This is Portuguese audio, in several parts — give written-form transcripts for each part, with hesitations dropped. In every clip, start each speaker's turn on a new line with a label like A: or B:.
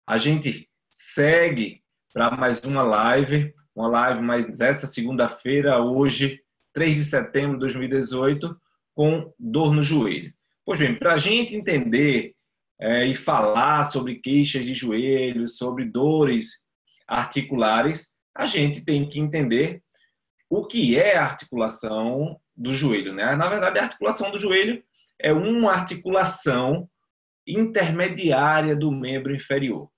A: A gente segue para mais uma live mais essa segunda-feira, hoje, 3 de setembro de 2018, com dor no joelho. Pois bem, para a gente entender e falar sobre queixas de joelho, sobre dores articulares, a gente tem que entender o que é a articulação do joelho, né? Na verdade, a articulação do joelho é uma articulação intermediária do membro inferior.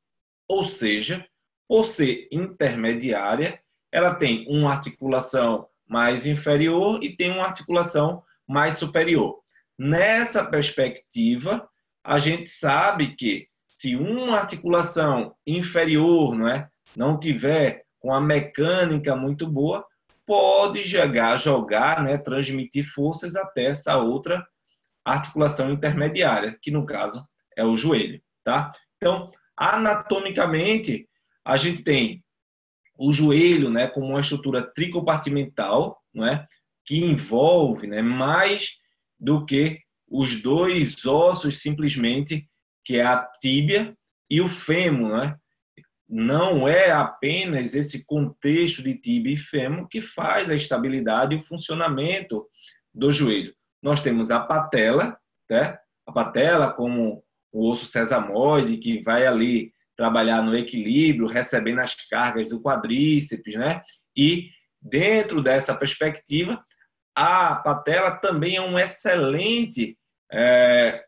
A: Ou seja, por ser intermediária, ela tem uma articulação mais inferior e tem uma articulação mais superior. Nessa perspectiva, a gente sabe que se uma articulação inferior, não tiver com a mecânica muito boa, pode jogar, transmitir forças até essa outra articulação intermediária, que no caso é o joelho, tá? Então, anatomicamente, a gente tem o joelho, como uma estrutura tricompartimental, que envolve, mais do que os dois ossos simplesmente, que é a tíbia e o fêmur, Não é apenas esse contexto de tíbia e fêmur que faz a estabilidade e o funcionamento do joelho. Nós temos a patela, né? A patela como o osso sesamoide, que vai ali trabalhar no equilíbrio, recebendo as cargas do quadríceps, E dentro dessa perspectiva, a patela também é um excelente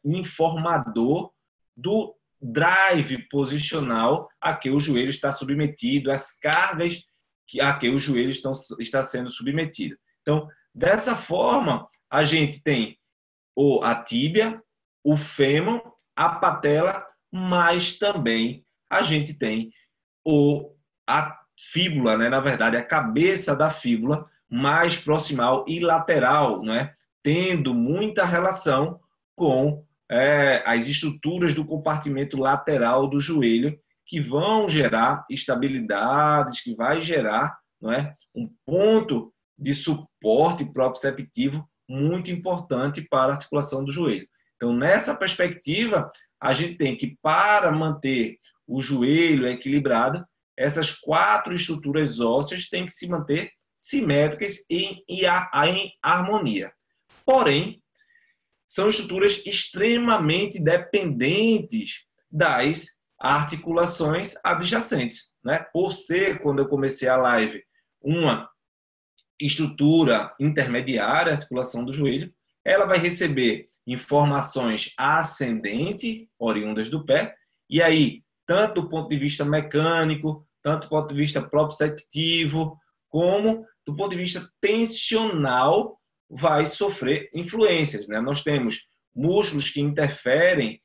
A: informador do drive posicional a que o joelho está submetido, as cargas a que o joelho está sendo submetido. Então, dessa forma, a gente tem a tíbia, o fêmur, a patela, mas também a gente tem a fíbula, Na verdade, a cabeça da fíbula mais proximal e lateral, Tendo muita relação com as estruturas do compartimento lateral do joelho, que vão gerar estabilidades, que vai gerar um ponto de suporte proprioceptivo muito importante para a articulação do joelho. Então, nessa perspectiva, a gente tem que, para manter o joelho equilibrado, essas 4 estruturas ósseas têm que se manter simétricas e em harmonia. Porém, são estruturas extremamente dependentes das articulações adjacentes, Por ser, quando eu comecei a live, uma estrutura intermediária, a articulação do joelho, ela vai receber informações ascendentes, oriundas do pé, e aí, tanto do ponto de vista mecânico, tanto do ponto de vista proprioceptivo, como do ponto de vista tensional, vai sofrer influências. Nós temos músculos que interferem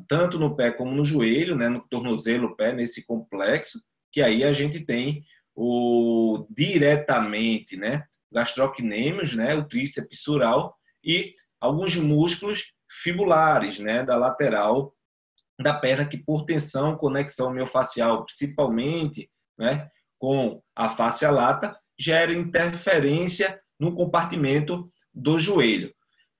A: tanto no pé como no joelho, no tornozelo, pé, nesse complexo, que aí a gente tem diretamente, gastrocnêmios, o tríceps sural e alguns músculos fibulares, da lateral da perna, que por tensão, conexão miofascial, principalmente, com a fáscia lata, gera interferência no compartimento do joelho.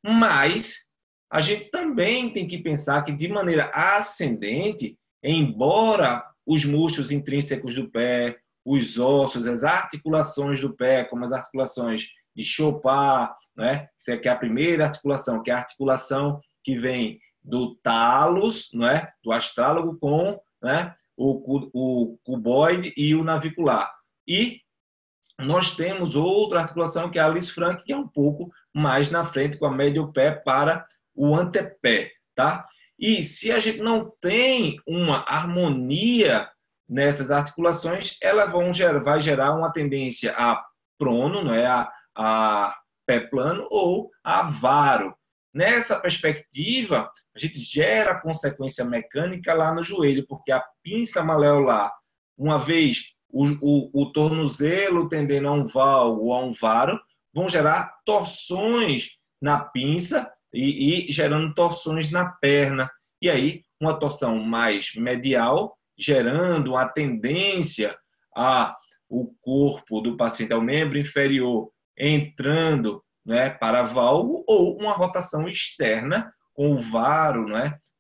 A: Mas a gente também tem que pensar que, de maneira ascendente, embora os músculos intrínsecos do pé, os ossos, as articulações do pé, como as articulações de Chopin, Isso aqui é a primeira articulação, que é a articulação que vem do talos, do astrálago, com o cuboide e o navicular. E nós temos outra articulação, que é a Lisfranc, que é um pouco mais na frente, com a médio pé para o antepé, tá? E se a gente não tem uma harmonia nessas articulações, elas vai gerar uma tendência a prono, a pé plano, ou a varo. Nessa perspectiva, a gente gera consequência mecânica lá no joelho, porque a pinça maleolar, uma vez o tornozelo tendendo a um valgo ou a um varo, vão gerar torções na pinça e gerando torções na perna. E aí, uma torção mais medial, gerando uma tendência a o corpo do paciente, ao membro inferior, entrando para valgo, ou uma rotação externa com o varo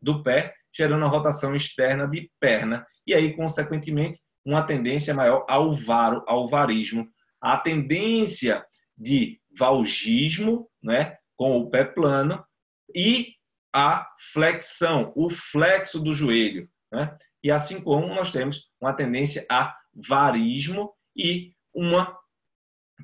A: do pé, gerando a rotação externa de perna. E aí, consequentemente, uma tendência maior ao varismo. A tendência de valgismo, né, com o pé plano, e a flexão, o flexo do joelho, né? E assim como nós temos uma tendência a varismo e uma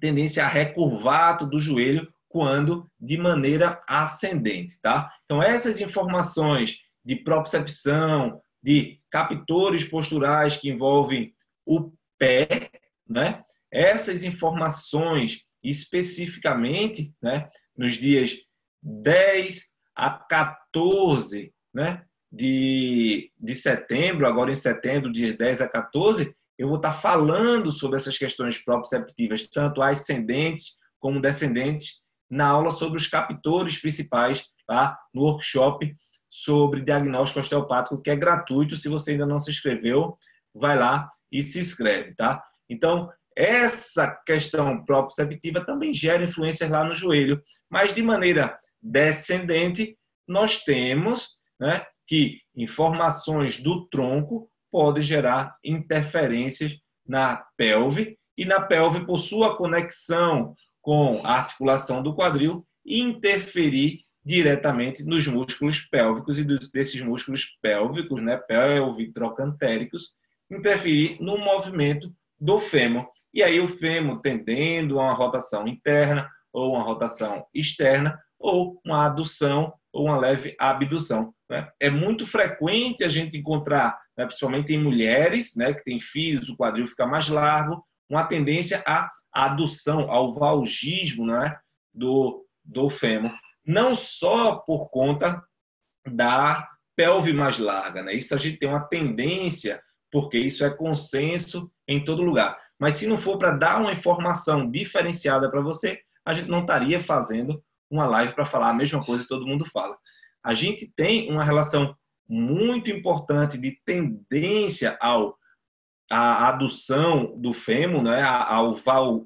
A: tendência a recurvato do joelho quando de maneira ascendente, tá? Então, essas informações de propriocepção, de captores posturais que envolvem o pé, né? Essas informações especificamente, né, nos dias 10 a 14, né, de setembro, agora em setembro, dias 10 a 14, eu vou estar falando sobre essas questões proprioceptivas, tanto ascendentes como descendentes, na aula sobre os captores principais, tá? No workshop sobre diagnóstico osteopático, que é gratuito. Se você ainda não se inscreveu, vai lá e se inscreve, tá? Então, essa questão proprioceptiva também gera influências lá no joelho, mas de maneira descendente, nós temos, né, que informações do tronco podem gerar interferências na pelve, e na pelve, por sua conexão com a articulação do quadril, interferir diretamente nos músculos pélvicos e desses músculos pélvicos, né, pelvitrocantéricos, interferir no movimento do fêmur. E aí o fêmur tendendo a uma rotação interna ou uma rotação externa, ou uma adução ou uma leve abdução, né? É muito frequente a gente encontrar, né, principalmente em mulheres, né, que têm filhos, o quadril fica mais largo, uma tendência à adução, ao valgismo, né, do fêmur. Não só por conta da pelve mais larga, né? Isso a gente tem uma tendência, porque isso é consenso em todo lugar. Mas se não for para dar uma informação diferenciada para você, a gente não estaria fazendo uma live para falar a mesma coisa que todo mundo fala. A gente tem uma relação muito importante de tendência à adução do fêmur, né, ao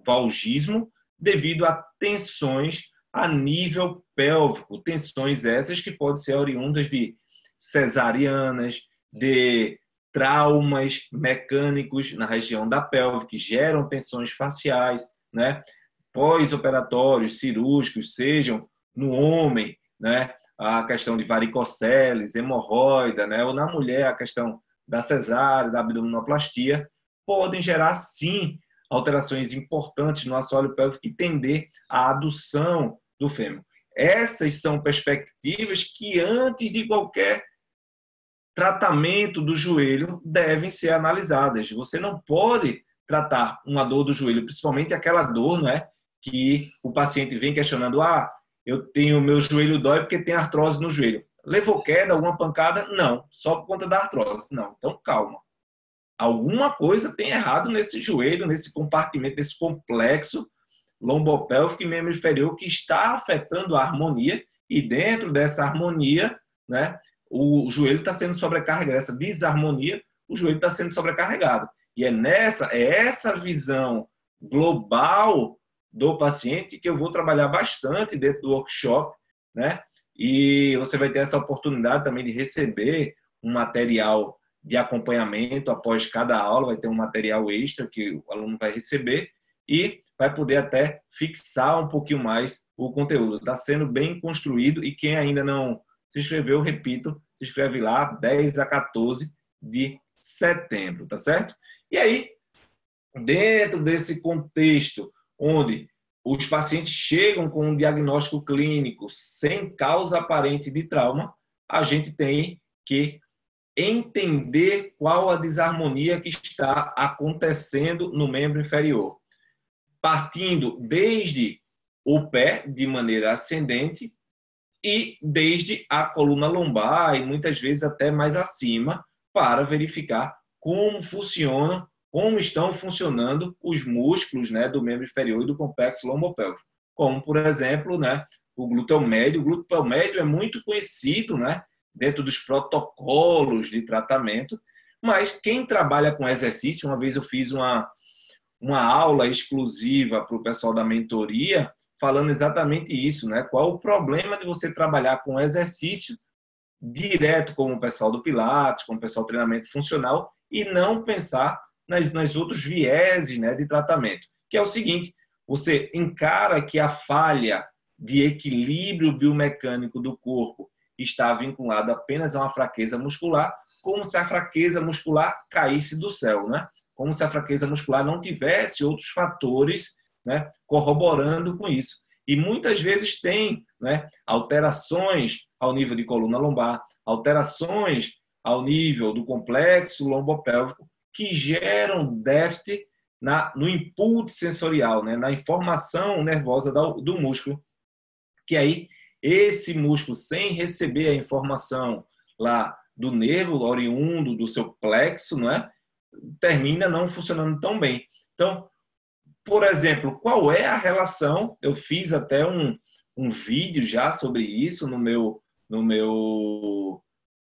A: valgismo, devido a tensões a nível pélvico, tensões essas que podem ser oriundas de cesarianas, de traumas mecânicos na região da pelve, que geram tensões faciais, né, pós-operatórios, cirúrgicos, sejam no homem, né, a questão de varicoceles, hemorroida, né, ou na mulher a questão da cesárea, da abdominoplastia, podem gerar, sim, alterações importantes no assoalho pélvico e tender à adução do fêmur. Essas são perspectivas que, antes de qualquer tratamento do joelho, devem ser analisadas. Você não pode tratar uma dor do joelho, principalmente aquela dor, né, que o paciente vem questionando: eu tenho, meu joelho dói porque tem artrose no joelho. Levou queda, alguma pancada? Não, só por conta da artrose. Não, então calma. Alguma coisa tem errado nesse joelho, nesse compartimento, nesse complexo lombopélvico e membro inferior que está afetando a harmonia, e dentro dessa harmonia, né, o joelho está sendo sobrecarregado. Essa desarmonia, o joelho está sendo sobrecarregado. E é essa visão global do paciente que eu vou trabalhar bastante dentro do workshop, né? E você vai ter essa oportunidade também de receber um material de acompanhamento após cada aula, vai ter um material extra que o aluno vai receber e vai poder até fixar um pouquinho mais o conteúdo. Está sendo bem construído, e quem ainda não se inscreveu, repito, se inscreve lá, 10 a 14 de setembro, tá certo? E aí, dentro desse contexto, onde os pacientes chegam com um diagnóstico clínico sem causa aparente de trauma, a gente tem que entender qual a desarmonia que está acontecendo no membro inferior, partindo desde o pé de maneira ascendente e desde a coluna lombar, e muitas vezes até mais acima, para verificar como estão funcionando os músculos, né, do membro inferior e do complexo lombopélvico. Como, por exemplo, né, o glúteo médio. O glúteo médio é muito conhecido, né, dentro dos protocolos de tratamento, mas quem trabalha com exercício, uma vez eu fiz uma aula exclusiva para o pessoal da mentoria, falando exatamente isso, né? Qual o problema de você trabalhar com exercício direto com o pessoal do Pilates, com o pessoal do treinamento funcional, e não pensar nas outros vieses, né, de tratamento. Que é o seguinte, você encara que a falha de equilíbrio biomecânico do corpo está vinculada apenas a uma fraqueza muscular, como se a fraqueza muscular caísse do céu, né? Como se a fraqueza muscular não tivesse outros fatores, né, corroborando com isso. E muitas vezes tem, né, alterações ao nível de coluna lombar, alterações ao nível do complexo lombopélvico que geram déficit no input sensorial, né, na informação nervosa do músculo, que aí esse músculo, sem receber a informação lá do nervo oriundo do seu plexo, não é? Termina não funcionando tão bem. Então, por exemplo, qual é a relação? Eu fiz até um vídeo já sobre isso no meu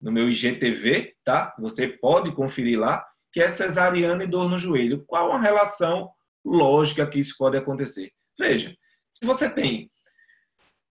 A: IGTV, tá? Você pode conferir lá, que é cesariana e dor no joelho. Qual a relação lógica que isso pode acontecer? Veja, se você tem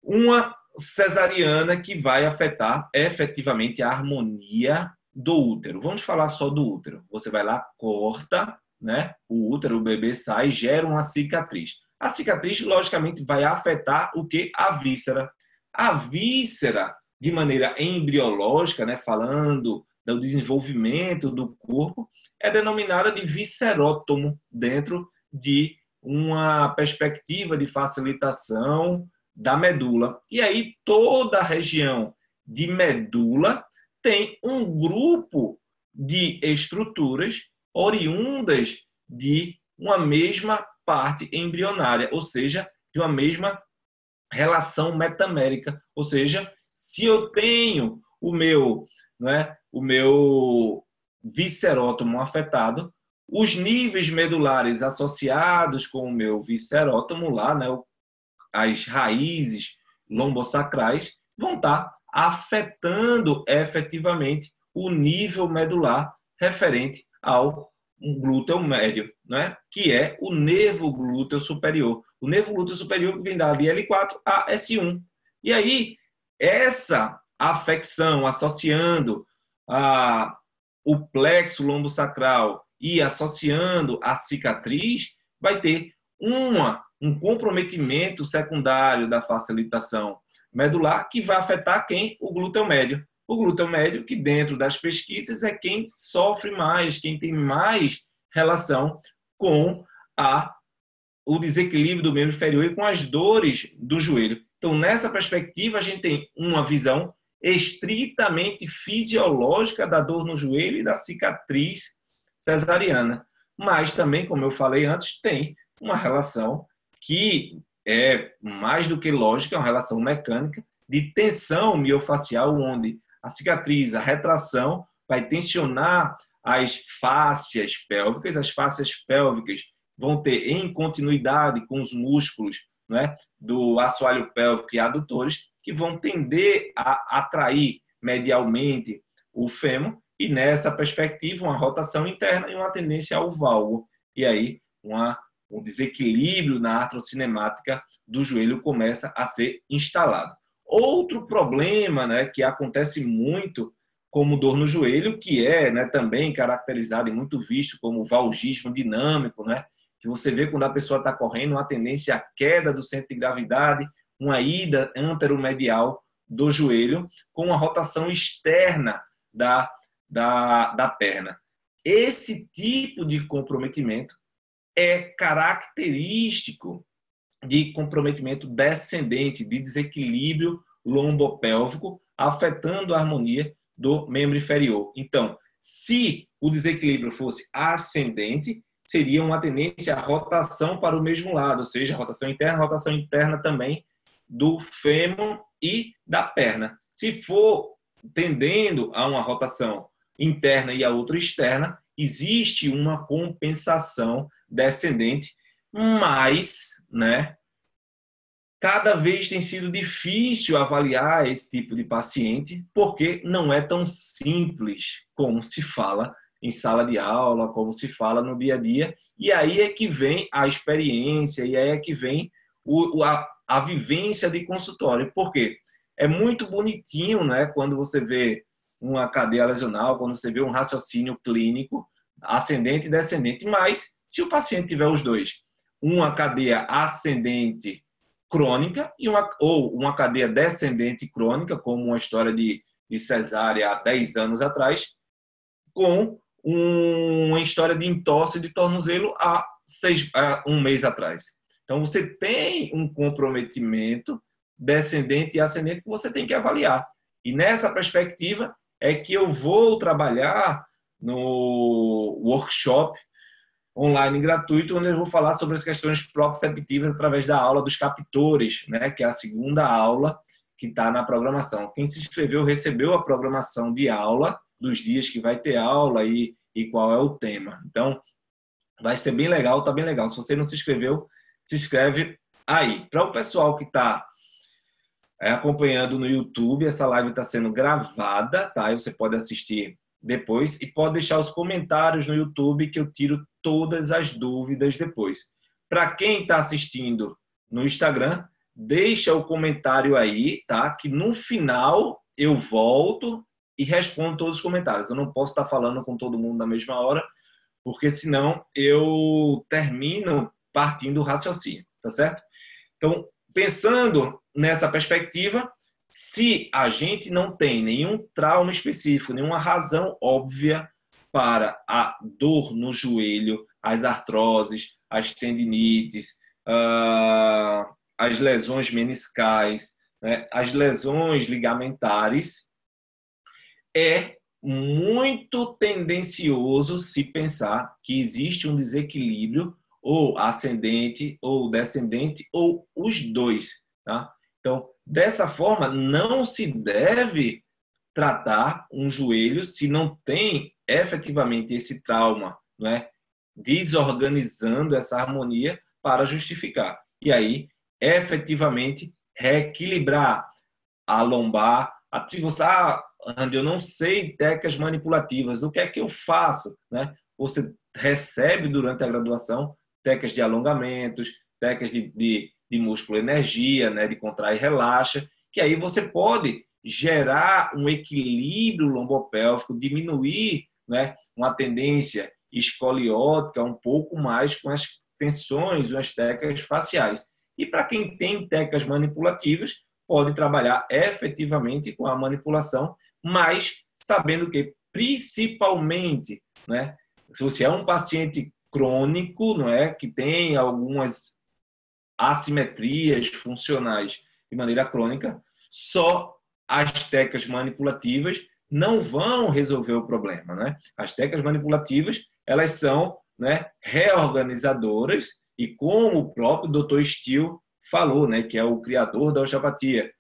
A: uma cesariana que vai afetar efetivamente a harmonia do útero. Vamos falar só do útero. Você vai lá, corta, né? O útero, o bebê sai, gera uma cicatriz. A cicatriz, logicamente, vai afetar o que? A víscera. A víscera, de maneira embriológica, né? Falando do desenvolvimento do corpo, é denominada de viscerótomo dentro de uma perspectiva de facilitação da medula. E aí toda a região de medula tem um grupo de estruturas oriundas de uma mesma parte embrionária, ou seja, de uma mesma relação metamérica. Ou seja, se eu tenho o meu viscerótomo afetado, os níveis medulares associados com o meu viscerótomo lá, né, as raízes lombosacrais, vão estar afetando efetivamente o nível medular referente ao glúteo médio, né? Que é o nervo glúteo superior. O nervo glúteo superior que vem da L4 a S1. E aí, essa afecção associando o plexo lombosacral e associando a cicatriz, vai ter um comprometimento secundário da facilitação medular que vai afetar quem? O glúteo médio. O glúteo médio, que dentro das pesquisas é quem sofre mais, quem tem mais relação com o desequilíbrio do membro inferior e com as dores do joelho. Então, nessa perspectiva, a gente tem uma visão estritamente fisiológica da dor no joelho e da cicatriz cesariana. Mas também, como eu falei antes, tem uma relação que é mais do que lógica, é uma relação mecânica de tensão miofacial, onde a cicatriz, a retração, vai tensionar as fáscias pélvicas. As fáscias pélvicas vão ter em continuidade com os músculos, né, do assoalho pélvico e adutores, que vão tender a atrair medialmente o fêmur, e nessa perspectiva, uma rotação interna e uma tendência ao valgo. E aí, um desequilíbrio na artrocinemática do joelho começa a ser instalado. Outro problema, né, que acontece muito como dor no joelho, que é, né, também caracterizado e muito visto como valgismo dinâmico, né, que você vê quando a pessoa está correndo, uma tendência à queda do centro de gravidade, uma ida anteromedial do joelho com uma rotação externa da perna. Esse tipo de comprometimento é característico de comprometimento descendente, de desequilíbrio lombopélvico, afetando a harmonia do membro inferior. Então, se o desequilíbrio fosse ascendente, seria uma tendência à rotação para o mesmo lado, ou seja, rotação interna também do fêmur e da perna. Se for tendendo a uma rotação interna e a outra externa, existe uma compensação descendente, mas, né, cada vez tem sido difícil avaliar esse tipo de paciente, porque não é tão simples como se fala em sala de aula, como se fala no dia a dia, e aí é que vem a experiência, e aí é que vem a vivência de consultório. Por quê? é muito bonitinho, né? Quando você vê uma cadeia lesional, quando você vê um raciocínio clínico ascendente e descendente, mas se o paciente tiver os dois, uma cadeia ascendente crônica ou uma cadeia descendente crônica, como uma história de cesárea há 10 anos atrás, com uma história de entorse de tornozelo há um mês atrás. Então, você tem um comprometimento descendente e ascendente que você tem que avaliar. E nessa perspectiva é que eu vou trabalhar no workshop online gratuito, onde eu vou falar sobre as questões proprioceptivas através da aula dos captores, né, que é a segunda aula que está na programação. Quem se inscreveu recebeu a programação de aula, dos dias que vai ter aula e qual é o tema. Então, vai ser bem legal, tá bem legal. Se você não se inscreveu, se inscreve aí. Para o pessoal que está acompanhando no YouTube, essa live está sendo gravada, tá? Aí você pode assistir depois e pode deixar os comentários no YouTube que eu tiro todas as dúvidas depois. Para quem está assistindo no Instagram, deixa o comentário aí, tá? Que no final eu volto e respondo todos os comentários. Eu não posso estar falando com todo mundo na mesma hora, porque senão eu termino partindo do raciocínio, tá certo? Então, pensando nessa perspectiva, se a gente não tem nenhum trauma específico, nenhuma razão óbvia para a dor no joelho, as artroses, as tendinites, as lesões meniscais, né, as lesões ligamentares, é muito tendencioso se pensar que existe um desequilíbrio ou ascendente ou descendente ou os dois, tá? Então, dessa forma, não se deve tratar um joelho se não tem efetivamente esse trauma, não é? Desorganizando essa harmonia para justificar. E aí, efetivamente, reequilibrar a lombar. Se você, Andy, eu não sei técnicas manipulativas, o que é que eu faço? Né? Você recebe durante a graduação técnicas de alongamentos, técnicas de músculo energia, né? De contrai e relaxa, que aí você pode gerar um equilíbrio lombopélvico, diminuir, né, uma tendência escoliótica um pouco mais com as tensões e as técnicas faciais. E para quem tem técnicas manipulativas, pode trabalhar efetivamente com a manipulação, mas sabendo que, principalmente, né, se você é um paciente crônico, não é, que tem algumas assimetrias funcionais de maneira crônica, só as técnicas manipulativas não vão resolver o problema, né? As técnicas manipulativas, elas são, né, reorganizadoras e como o próprio Dr. Steele falou, né, que é o criador da osteopatia,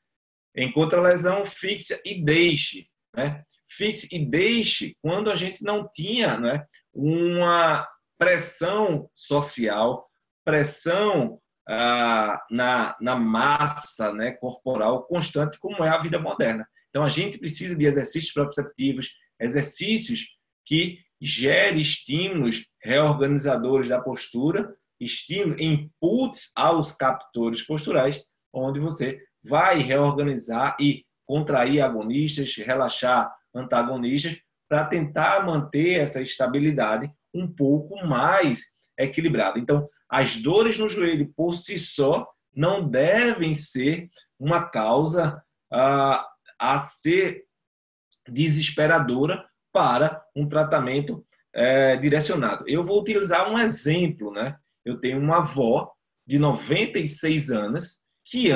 A: encontra a lesão, fixe e deixe, né? Fixe e deixe quando a gente não tinha, né, uma pressão social, pressão na massa, né, corporal constante, como é a vida moderna. Então, a gente precisa de exercícios proprioceptivos, exercícios que gerem estímulos reorganizadores da postura, estímulos, inputs aos captores posturais, onde você vai reorganizar e contrair agonistas, relaxar antagonistas, para tentar manter essa estabilidade um pouco mais equilibrada. Então, as dores no joelho por si só não devem ser uma causa a ser desesperadora para um tratamento direcionado. Eu vou utilizar um exemplo, né? Eu tenho uma avó de 96 anos que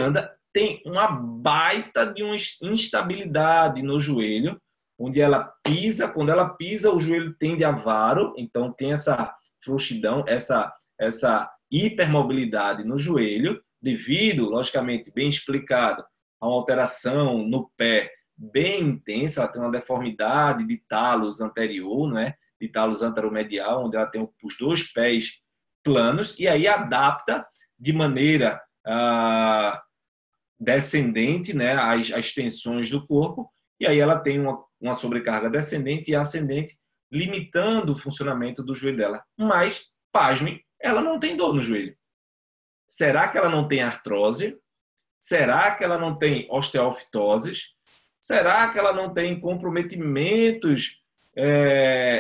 A: tem uma baita de uma instabilidade no joelho, onde ela pisa, quando ela pisa, o joelho tende a varo, então tem essa frouxidão, essa hipermobilidade no joelho, devido, logicamente, bem explicado, a uma alteração no pé bem intensa, ela tem uma deformidade de talos anterior, né? De talos anteromedial, onde ela tem os dois pés planos, e aí adapta de maneira descendente, né, as tensões do corpo, e aí ela tem uma sobrecarga descendente e ascendente, limitando o funcionamento do joelho dela. Mas, pasme, ela não tem dor no joelho. Será que ela não tem artrose? Será que ela não tem osteoftoses? Será que ela não tem comprometimentos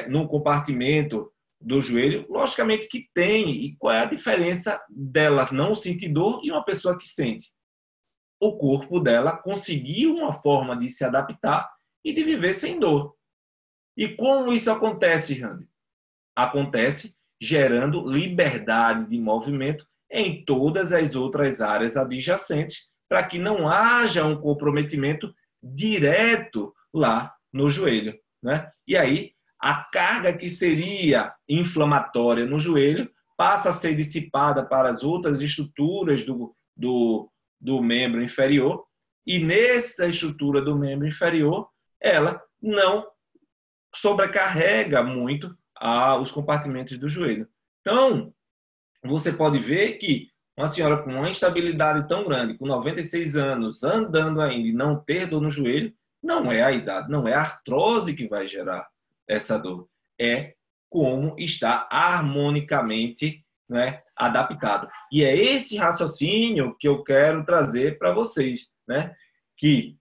A: no compartimento do joelho? Logicamente que tem. E qual é a diferença dela não sentir dor e uma pessoa que sente? O corpo dela conseguiu uma forma de se adaptar e de viver sem dor. E como isso acontece, Randy? Acontece gerando liberdade de movimento em todas as outras áreas adjacentes, para que não haja um comprometimento direto lá no joelho, né? E aí, a carga que seria inflamatória no joelho passa a ser dissipada para as outras estruturas do membro inferior, e nessa estrutura do membro inferior, ela não sobrecarrega muito os compartimentos do joelho. Então, você pode ver que uma senhora com uma instabilidade tão grande, com 96 anos, andando ainda e não ter dor no joelho, não é a idade, não é a artrose que vai gerar essa dor. É como está harmonicamente, né, adaptado. E é esse raciocínio que eu quero trazer para vocês, né? Que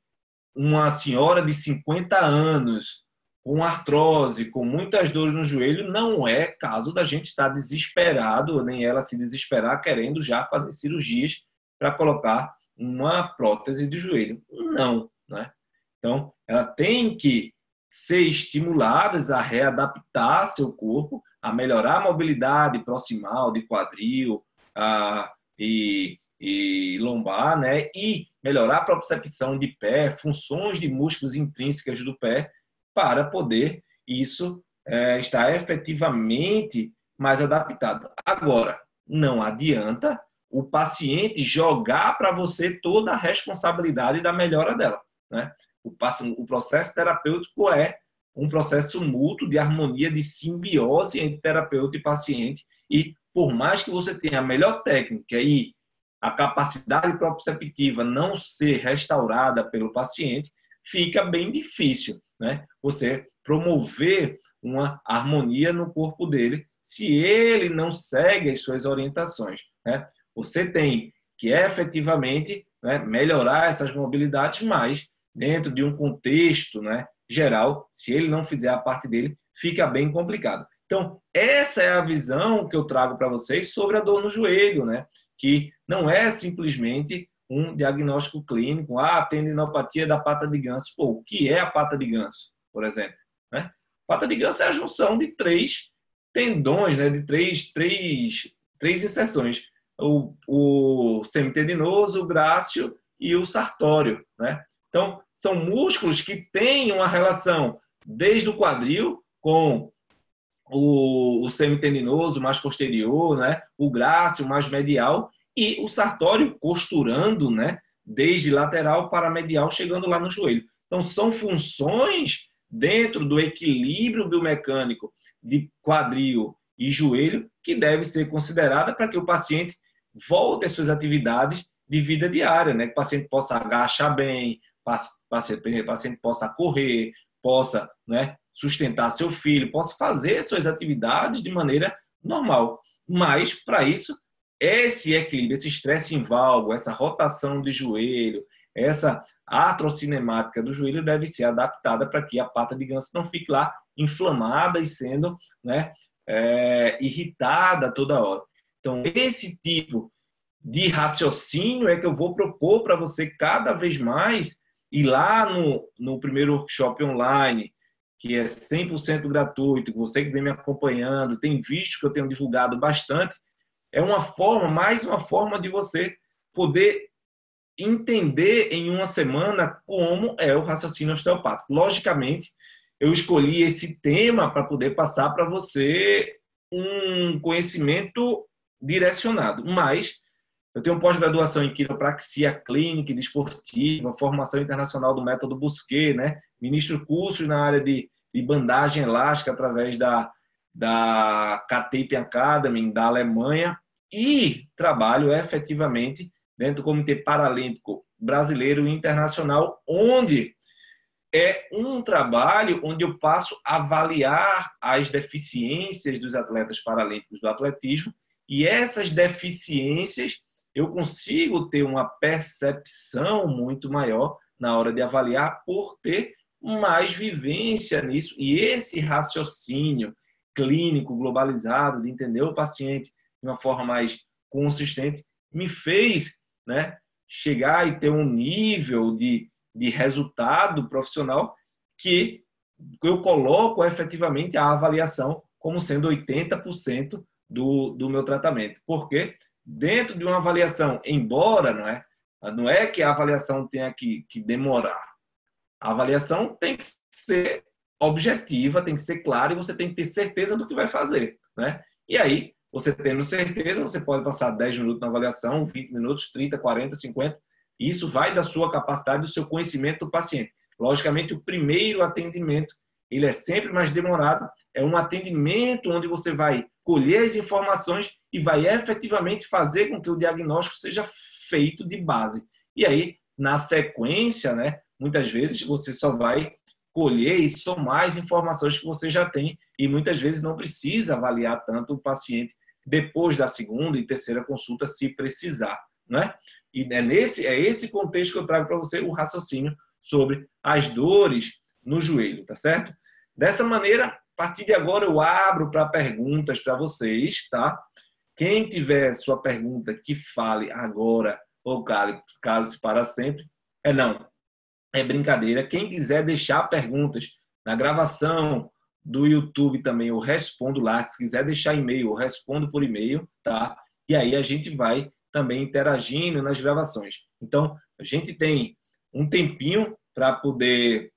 A: uma senhora de 50 anos com artrose, com muitas dores no joelho, não é caso da gente estar desesperado, nem ela se desesperar querendo já fazer cirurgias para colocar uma prótese de joelho. Não, né? Então, ela tem que ser estimulada a readaptar seu corpo, a melhorar a mobilidade proximal de quadril e lombar, né? E melhorar a propriocepção de pé, funções de músculos intrínsecas do pé, para poder isso estar efetivamente mais adaptado. Agora, não adianta o paciente jogar para você toda a responsabilidade da melhora dela, né? O processo terapêutico é um processo mútuo de harmonia, de simbiose entre terapeuta e paciente, e por mais que você tenha a melhor técnica e a capacidade proprioceptiva não ser restaurada pelo paciente, fica bem difícil, né? Você promover uma harmonia no corpo dele se ele não segue as suas orientações, né? Você tem que efetivamente, né, melhorar essas mobilidades, mas dentro de um contexto, né, geral, se ele não fizer a parte dele, fica bem complicado. Então, essa é a visão que eu trago para vocês sobre a dor no joelho, né? Que não é simplesmente um diagnóstico clínico, tendinopatia da pata de ganso. Pô, o que é a pata de ganso, por exemplo? Né? Pata de ganso é a junção de 3 tendões, né? De três inserções. O semitendinoso, o grácil e o sartório, né? Então, são músculos que têm uma relação desde o quadril com o semitendinoso mais posterior, né? O grácil mais medial e o sartório costurando, né? Desde lateral para medial, chegando lá no joelho. Então, são funções dentro do equilíbrio biomecânico de quadril e joelho que deve ser considerada para que o paciente volte às suas atividades de vida diária, né? Que o paciente possa agachar bem, o paciente possa correr, possa, né, sustentar seu filho, possa fazer suas atividades de maneira normal. Mas, para isso, esse equilíbrio, esse estresse em valgo, essa rotação de joelho, essa artrocinemática do joelho deve ser adaptada para que a pata de ganso não fique lá inflamada e sendo, né, irritada toda hora. Então, esse tipo de raciocínio é que eu vou propor para você cada vez mais ir lá no primeiro workshop online, que é 100% gratuito, você que vem me acompanhando, tem visto que eu tenho divulgado bastante, é mais uma forma de você poder entender em uma semana como é o raciocínio osteopático. Logicamente, eu escolhi esse tema para poder passar para você um conhecimento direcionado, mas eu tenho pós-graduação em quiropraxia clínica e desportiva, formação internacional do método Busquet, né? Ministro cursos na área de bandagem elástica através da K-Tape Academy da Alemanha e trabalho efetivamente dentro do Comitê Paralímpico Brasileiro e Internacional, onde é um trabalho onde eu passo a avaliar as deficiências dos atletas paralímpicos do atletismo, e essas deficiências eu consigo ter uma percepção muito maior na hora de avaliar por ter mais vivência nisso. E esse raciocínio clínico globalizado de entender o paciente de uma forma mais consistente me fez, né, chegar e ter um nível de resultado profissional que eu coloco efetivamente a avaliação como sendo 80% do meu tratamento. Porque dentro de uma avaliação, embora não é que a avaliação tenha que demorar, a avaliação tem que ser objetiva, tem que ser clara e você tem que ter certeza do que vai fazer, né? E aí, você tendo certeza, você pode passar 10 minutos na avaliação, 20 minutos, 30, 40, 50. Isso vai da sua capacidade, do seu conhecimento do paciente. Logicamente, o primeiro atendimento, ele é sempre mais demorado. É um atendimento onde você vai colher as informações e vai efetivamente fazer com que o diagnóstico seja feito de base. E aí, na sequência, né, muitas vezes você só vai colher e somar as informações que você já tem e muitas vezes não precisa avaliar tanto o paciente depois da segunda e terceira consulta, se precisar, né? E é esse contexto que eu trago para você o raciocínio sobre as dores no joelho, tá certo? Dessa maneira, a partir de agora eu abro para perguntas para vocês, tá? Quem tiver sua pergunta que fale agora ou cale-se para sempre, é brincadeira. Quem quiser deixar perguntas na gravação do YouTube também, eu respondo lá. Se quiser deixar e-mail, eu respondo por e-mail, tá? E aí a gente vai também interagindo nas gravações. Então, a gente tem um tempinho para poder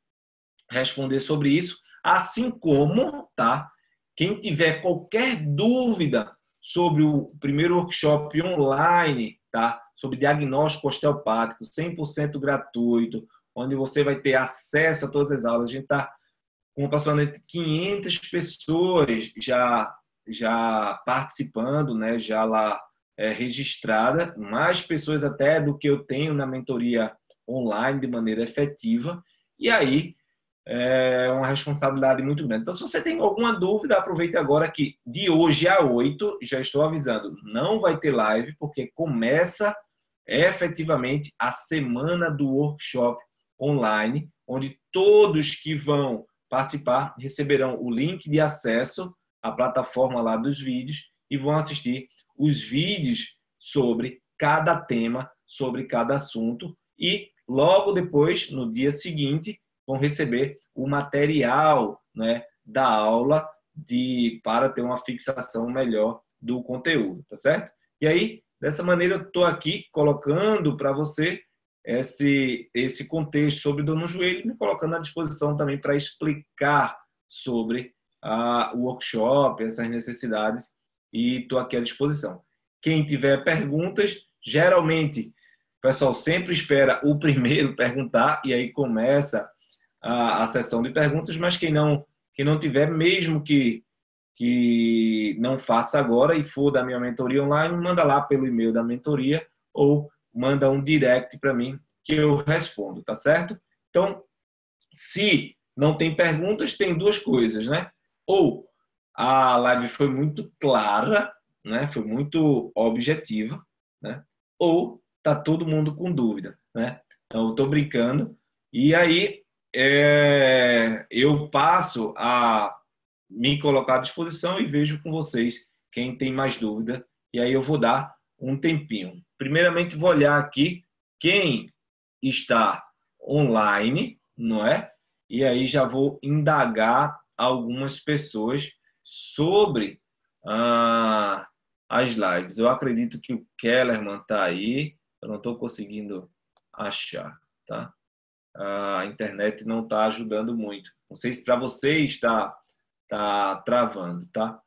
A: responder sobre isso, assim como, tá? Quem tiver qualquer dúvida sobre o primeiro workshop online, tá? Sobre diagnóstico osteopático, 100% gratuito, onde você vai ter acesso a todas as aulas. A gente está com aproximadamente 500 pessoas já participando, né? Já lá registrada, mais pessoas até do que eu tenho na mentoria online de maneira efetiva. E aí é uma responsabilidade muito grande. Então, se você tem alguma dúvida, aproveite agora que de hoje a 8, já estou avisando, não vai ter live, porque começa efetivamente a semana do workshop online, onde todos que vão participar receberão o link de acesso à plataforma lá dos vídeos e vão assistir os vídeos sobre cada tema, sobre cada assunto e logo depois, no dia seguinte, vão receber o material, né, da aula para ter uma fixação melhor do conteúdo, tá certo? E aí, dessa maneira, eu estou aqui colocando para você esse contexto sobre dor no joelho, me colocando à disposição também para explicar sobre o workshop, essas necessidades, e estou aqui à disposição. Quem tiver perguntas, geralmente, o pessoal sempre espera o primeiro perguntar, e aí começa a sessão de perguntas, mas quem não tiver, mesmo que não faça agora e for da minha mentoria online, manda lá pelo e-mail da mentoria ou manda um direct para mim que eu respondo, tá certo? Então, se não tem perguntas, tem duas coisas, né? Ou a live foi muito clara, né? Foi muito objetiva, né? Ou tá todo mundo com dúvida, né? Então, eu tô brincando. E aí, eu passo a me colocar à disposição e vejo com vocês quem tem mais dúvida. E aí eu vou dar um tempinho. Primeiramente, vou olhar aqui quem está online, não é? E aí já vou indagar algumas pessoas sobre as lives. Eu acredito que o Kellerman está aí. Eu não estou conseguindo achar, tá? A internet não está ajudando muito. Não sei se para você está travando, tá?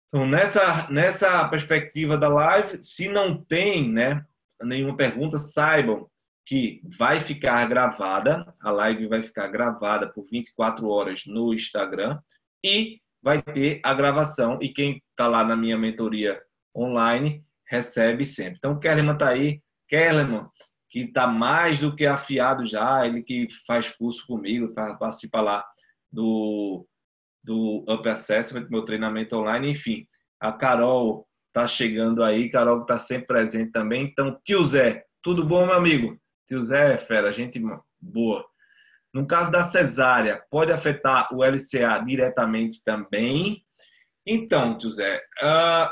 A: Então, nessa perspectiva da live, se não tem, né, nenhuma pergunta, saibam que vai ficar gravada, a live vai ficar gravada por 24 horas no Instagram e vai ter a gravação e quem está lá na minha mentoria online recebe sempre. Então, o Kellerman está aí. Kellerman, que está mais do que afiado já, ele que faz curso comigo, participa lá do Up Assessment, meu treinamento online, enfim. A Carol tá chegando aí, Carol está sempre presente também. Então, tio Zé, tudo bom, meu amigo? Tio Zé, fera, gente boa. No caso da cesárea, pode afetar o LCA diretamente também? Então, tio Zé,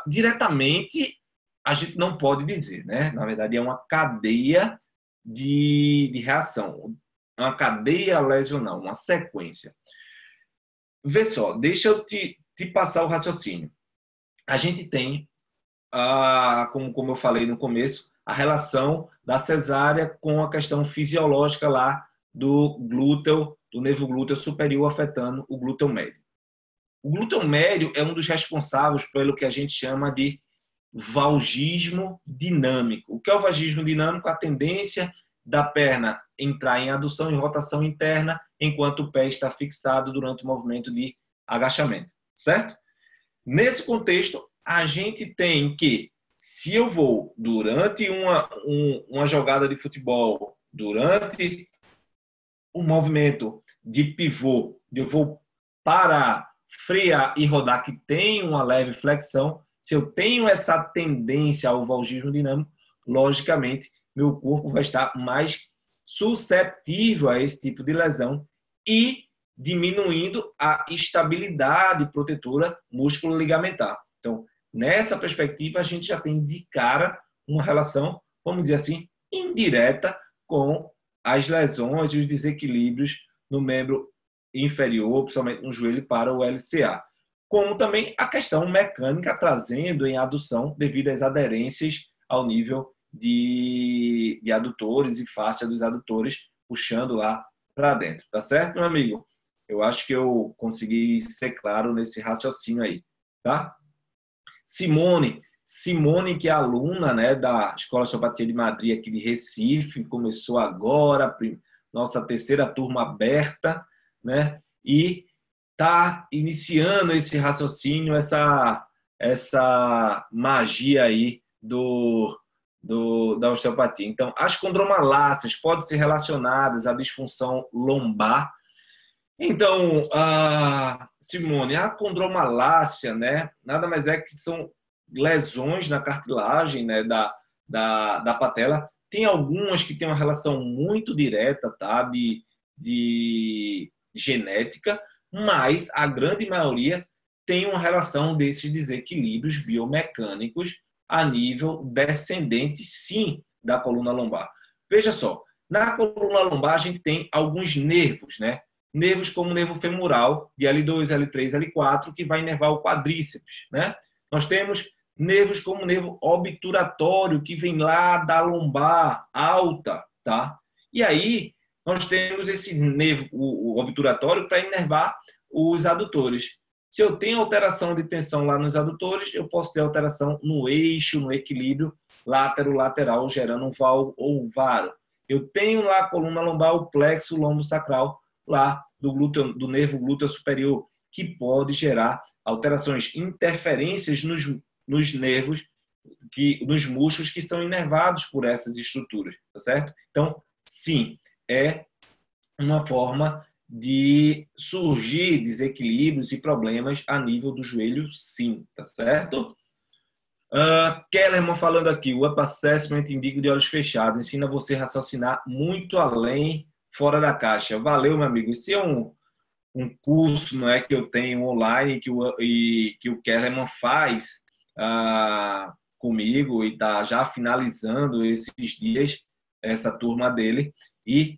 A: diretamente a gente não pode dizer, né? Na verdade, é uma cadeia de reação, uma cadeia lesional, uma sequência. Vê só, deixa eu te passar o raciocínio. A gente tem, como eu falei no começo, a relação da cesárea com a questão fisiológica lá do glúteo, do nervo glúteo superior afetando o glúteo médio. O glúteo médio é um dos responsáveis pelo que a gente chama de valgismo dinâmico. O que é o valgismo dinâmico? A tendência da perna entrar em adução e rotação interna enquanto o pé está fixado durante o movimento de agachamento, certo? Nesse contexto, a gente tem que, se eu vou durante uma jogada de futebol, durante um movimento de pivô, eu vou parar, frear e rodar, que tem uma leve flexão, se eu tenho essa tendência ao valgismo dinâmico, logicamente, meu corpo vai estar mais susceptível a esse tipo de lesão e diminuindo a estabilidade protetora músculo-ligamentar. Então, nessa perspectiva, a gente já tem de cara uma relação, vamos dizer assim, indireta com as lesões e os desequilíbrios no membro inferior, principalmente no joelho, para o LCA. Como também a questão mecânica trazendo em adução devido às aderências ao nível de adutores e fáscia dos adutores, puxando lá para dentro. Tá certo, meu amigo? Eu acho que eu consegui ser claro nesse raciocínio aí, tá? Simone, que é aluna, né, da Escola de Osteopatia de Madrid aqui de Recife, começou agora, nossa terceira turma aberta, né, e está iniciando esse raciocínio, essa magia aí da osteopatia. Então, as condromalácias podem ser relacionadas à disfunção lombar. Então, Simone, a condromalácia, né, nada mais é que são lesões na cartilagem, né, da patela. Tem algumas que têm uma relação muito direta, tá, de genética, mas a grande maioria tem uma relação desses desequilíbrios biomecânicos a nível descendente, sim, da coluna lombar. Veja só, na coluna lombar a gente tem alguns nervos, né? Nervos como o nervo femoral, de L2, L3, L4, que vai inervar o quadríceps, né? Nós temos nervos como o nervo obturatório, que vem lá da lombar alta, tá? E aí, nós temos esse nervo, o obturatório, para inervar os adutores. Se eu tenho alteração de tensão lá nos adutores, eu posso ter alteração no eixo, no equilíbrio látero-lateral, gerando um val ou varo. Eu tenho lá a coluna lombar, o plexo lombo-sacral, lá do nervo glúteo superior, que pode gerar alterações, interferências nos nervos, nos músculos que são inervados por essas estruturas, tá certo? Então, sim, é uma forma de surgir desequilíbrios e problemas a nível do joelho, sim, tá certo? Kellerman falando aqui, o Up Assessment indica de olhos fechados, ensina você a raciocinar muito além, fora da caixa. Valeu, meu amigo. Esse é um curso, não é, que eu tenho online que o Kellerman faz comigo e está já finalizando esses dias, essa turma dele. E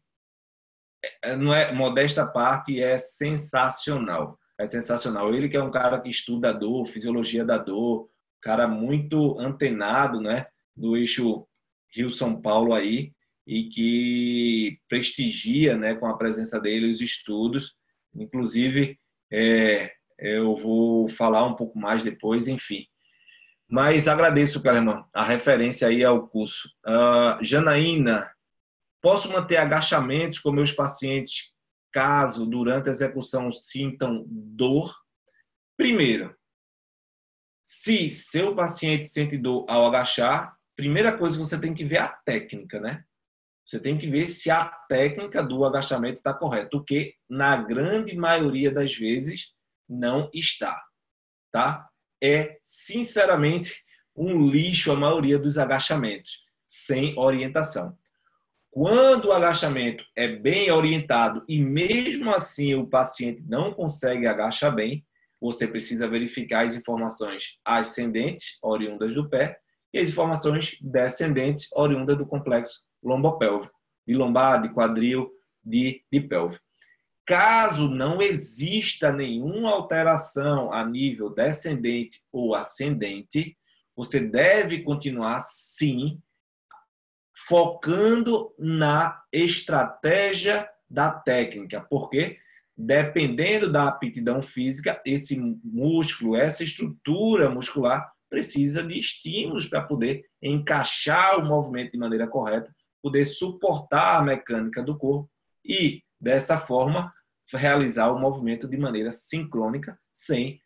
A: não é modesta parte, é sensacional. É sensacional. Ele que é um cara que estuda a dor, fisiologia da dor, cara muito antenado, né, do eixo Rio-São Paulo aí, e que prestigia, né, com a presença dele os estudos. Inclusive, eu vou falar um pouco mais depois, enfim. Mas agradeço, Keleman, a referência aí ao curso. Janaína, posso manter agachamentos com meus pacientes caso durante a execução sintam dor? Primeiro, se seu paciente sente dor ao agachar, primeira coisa que você tem que ver é a técnica, né? Você tem que ver se a técnica do agachamento está correta, o que na grande maioria das vezes não está, tá? É, sinceramente, um lixo a maioria dos agachamentos, sem orientação. Quando o agachamento é bem orientado e mesmo assim o paciente não consegue agachar bem, você precisa verificar as informações ascendentes, oriundas do pé, e as informações descendentes, oriundas do complexo lombopélvico, de lombar, de quadril, de pelve. Caso não exista nenhuma alteração a nível descendente ou ascendente, você deve continuar, sim, focando na estratégia da técnica, porque dependendo da aptidão física, esse músculo, essa estrutura muscular precisa de estímulos para poder encaixar o movimento de maneira correta, poder suportar a mecânica do corpo e, dessa forma, realizar o movimento de maneira sincrônica, sem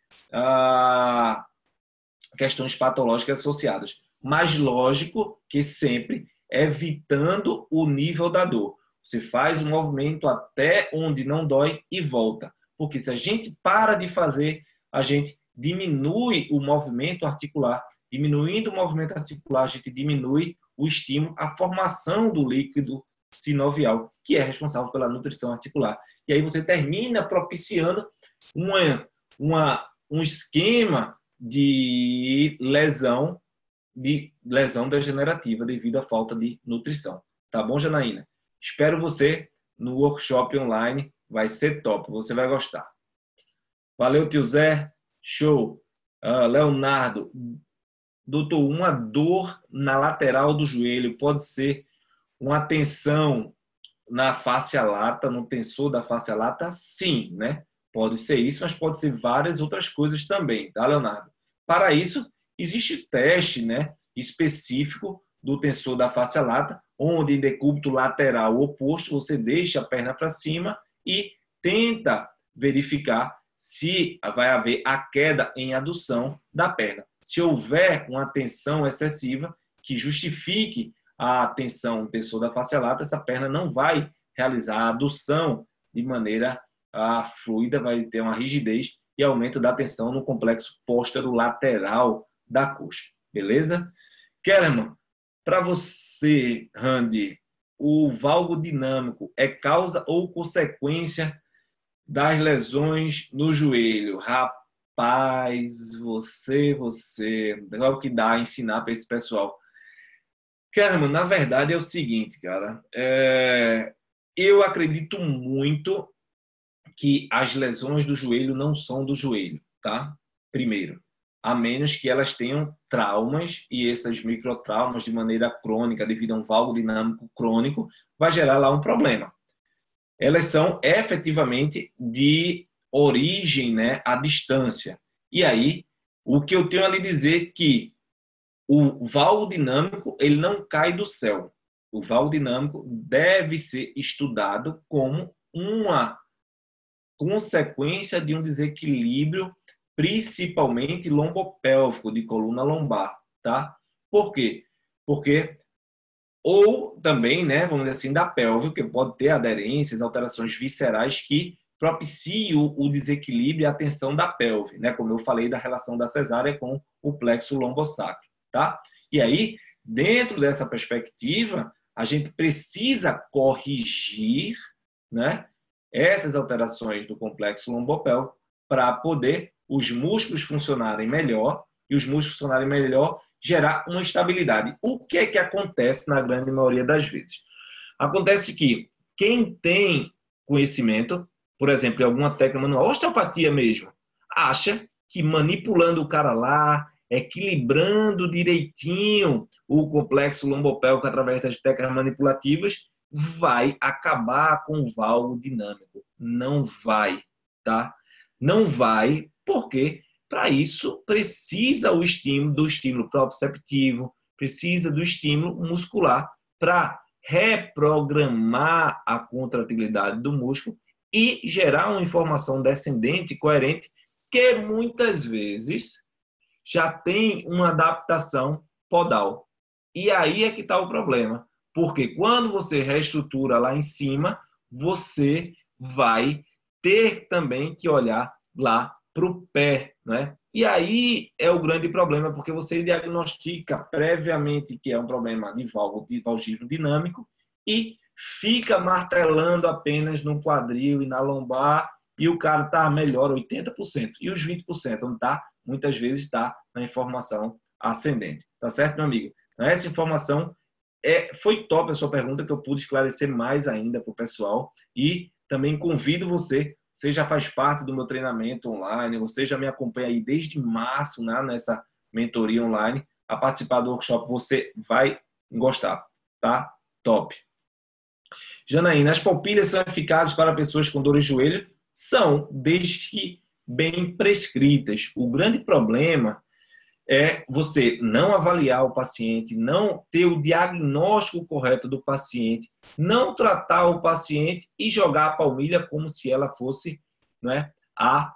A: questões patológicas associadas. Mas lógico que sempre evitando o nível da dor. Você faz o movimento até onde não dói e volta. Porque se a gente para de fazer, a gente diminui o movimento articular. Diminuindo o movimento articular, a gente diminui o estímulo, a formação do líquido sinovial, que é responsável pela nutrição articular. E aí você termina propiciando um esquema de lesão degenerativa devido à falta de nutrição. Tá bom, Janaína? Espero você no workshop online. Vai ser top. Você vai gostar. Valeu, tio Zé. Show. Leonardo. Doutor, uma dor na lateral do joelho pode ser uma tensão na fáscia lata, no tensor da fáscia lata? Sim, né? Pode ser isso, mas pode ser várias outras coisas também, tá, Leonardo? Para isso, existe teste, né, específico do tensor da fáscia lata, onde em decúbito lateral oposto você deixa a perna para cima e tenta verificar se vai haver a queda em adução da perna. Se houver uma tensão excessiva que justifique a tensão no tensor da fáscia lata, essa perna não vai realizar a adução de maneira fluida, vai ter uma rigidez e aumento da tensão no complexo póstero-lateral da coxa. Beleza? Kellerman, para você, Randy, o valgo dinâmico é causa ou consequência das lesões no joelho? Rapaz, você, é o que dá a ensinar para esse pessoal. Kellerman, na verdade é o seguinte, cara, eu acredito muito que as lesões do joelho não são do joelho, tá? Primeiro, a menos que elas tenham traumas e essas microtraumas de maneira crônica, devido a um valgo dinâmico crônico, vai gerar lá um problema. Elas são efetivamente de origem, né, à distância. E aí, o que eu tenho a lhe dizer é que o valgo dinâmico, ele não cai do céu. O valgo dinâmico deve ser estudado como uma consequência de um desequilíbrio, principalmente lombopélvico, de coluna lombar, tá? Por quê? Porque ou também, né, vamos dizer assim, da pelve, que pode ter aderências, alterações viscerais que propiciam o desequilíbrio e a tensão da pelve, né, como eu falei da relação da cesárea com o plexo lombosacro, tá? E aí, dentro dessa perspectiva, a gente precisa corrigir, né, essas alterações do complexo lombopélvico para poder os músculos funcionarem melhor e os músculos funcionarem melhor gerar uma estabilidade. O que é que acontece na grande maioria das vezes? Acontece que quem tem conhecimento, por exemplo, em alguma técnica manual, osteopatia mesmo, acha que manipulando o cara lá, equilibrando direitinho o complexo lombopélvico através das técnicas manipulativas, vai acabar com o valgo dinâmico. Não vai, tá? Não vai, porque para isso precisa do estímulo proprioceptivo, precisa do estímulo muscular para reprogramar a contratilidade do músculo e gerar uma informação descendente coerente que muitas vezes já tem uma adaptação podal. E aí é que está o problema. Porque quando você reestrutura lá em cima, você vai ter também que olhar lá para o pé, né? E aí é o grande problema, porque você diagnostica previamente que é um problema de valgismo dinâmico e fica martelando apenas no quadril e na lombar e o cara está melhor 80%. E os 20% onde está, muitas vezes está na informação ascendente. Tá certo, meu amigo? Essa informação foi top a sua pergunta, que eu pude esclarecer mais ainda para o pessoal. E também convido você já faz parte do meu treinamento online, você já me acompanha aí desde março, né, nessa mentoria online, a participar do workshop, você vai gostar, tá? Top. Janaína, as palpilhas são eficazes para pessoas com dor de joelho? São, desde que bem prescritas. O grande problema é você não avaliar o paciente, não ter o diagnóstico correto do paciente, não tratar o paciente e jogar a palmilha como se ela fosse, né, a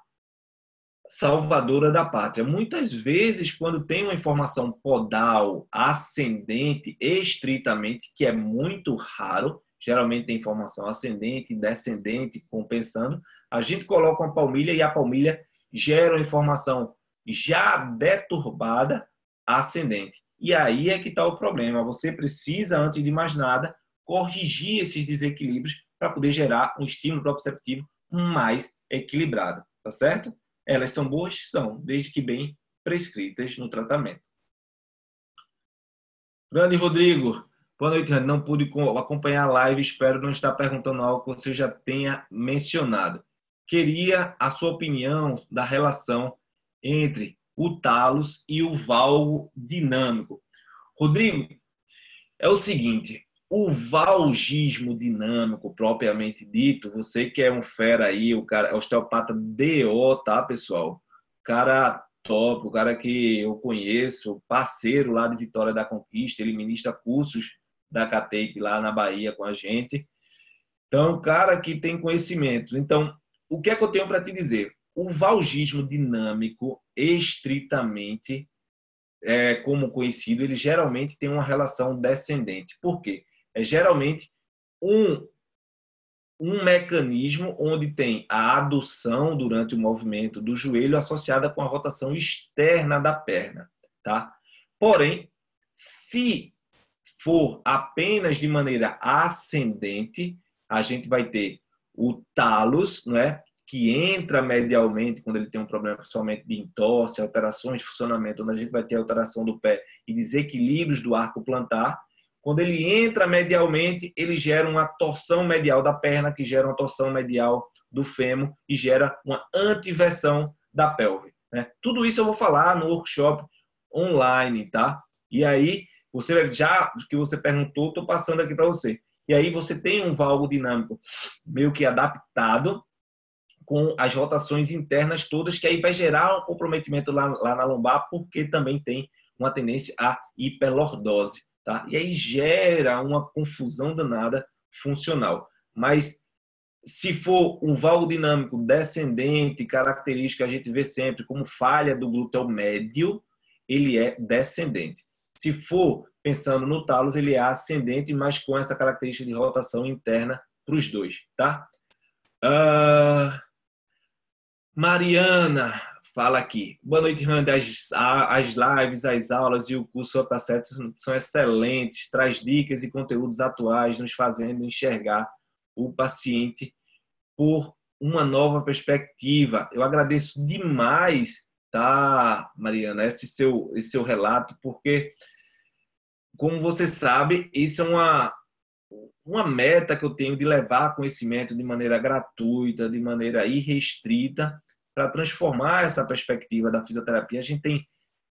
A: salvadora da pátria. Muitas vezes, quando tem uma informação podal ascendente, estritamente, que é muito raro, geralmente tem informação ascendente e descendente compensando, a gente coloca uma palmilha e a palmilha gera uma informação já deturbada ascendente. E aí é que está o problema. Você precisa, antes de mais nada, corrigir esses desequilíbrios para poder gerar um estímulo proprioceptivo mais equilibrado. Tá certo? Elas são boas? São, desde que bem prescritas no tratamento. Grande Rodrigo, boa noite, Rani. Não pude acompanhar a live, espero não estar perguntando algo que você já tenha mencionado. Queria a sua opinião da relação entre o talos e o valgo dinâmico. Rodrigo, é o seguinte, o valgismo dinâmico, propriamente dito, você que é um fera aí, o cara, osteopata DO, tá, pessoal? O cara top, o cara que eu conheço, parceiro lá de Vitória da Conquista, ele ministra cursos da CATEIP lá na Bahia com a gente. Então, cara que tem conhecimento. Então, o que é que eu tenho para te dizer? O valgismo dinâmico, estritamente, como conhecido, ele geralmente tem uma relação descendente. Por quê? É geralmente um mecanismo onde tem a adução durante o movimento do joelho associada com a rotação externa da perna, tá? Porém, se for apenas de maneira ascendente, a gente vai ter o talos, não é? Que entra medialmente quando ele tem um problema, principalmente de entorse, alterações de funcionamento, onde a gente vai ter alteração do pé e desequilíbrios do arco plantar. Quando ele entra medialmente, ele gera uma torção medial da perna, que gera uma torção medial do fêmur e gera uma antiversão da pelve, né? Tudo isso eu vou falar no workshop online, tá? E aí, você já que você perguntou, estou passando aqui para você. E aí você tem um valgo dinâmico meio que adaptado com as rotações internas todas, que aí vai gerar um comprometimento lá na lombar, porque também tem uma tendência à hiperlordose, tá? E aí gera uma confusão danada funcional. Mas se for um valgo dinâmico descendente, característica que a gente vê sempre como falha do glúteo médio, ele é descendente. Se for pensando no talos, ele é ascendente, mas com essa característica de rotação interna para os dois, tá? Mariana fala aqui. Boa noite, Randy. As lives, as aulas e o curso Upper são excelentes, traz dicas e conteúdos atuais, nos fazendo enxergar o paciente por uma nova perspectiva. Eu agradeço demais, tá, Mariana, esse seu relato, porque, como você sabe, isso é uma meta que eu tenho de levar conhecimento de maneira gratuita, de maneira irrestrita, para transformar essa perspectiva da fisioterapia. A gente tem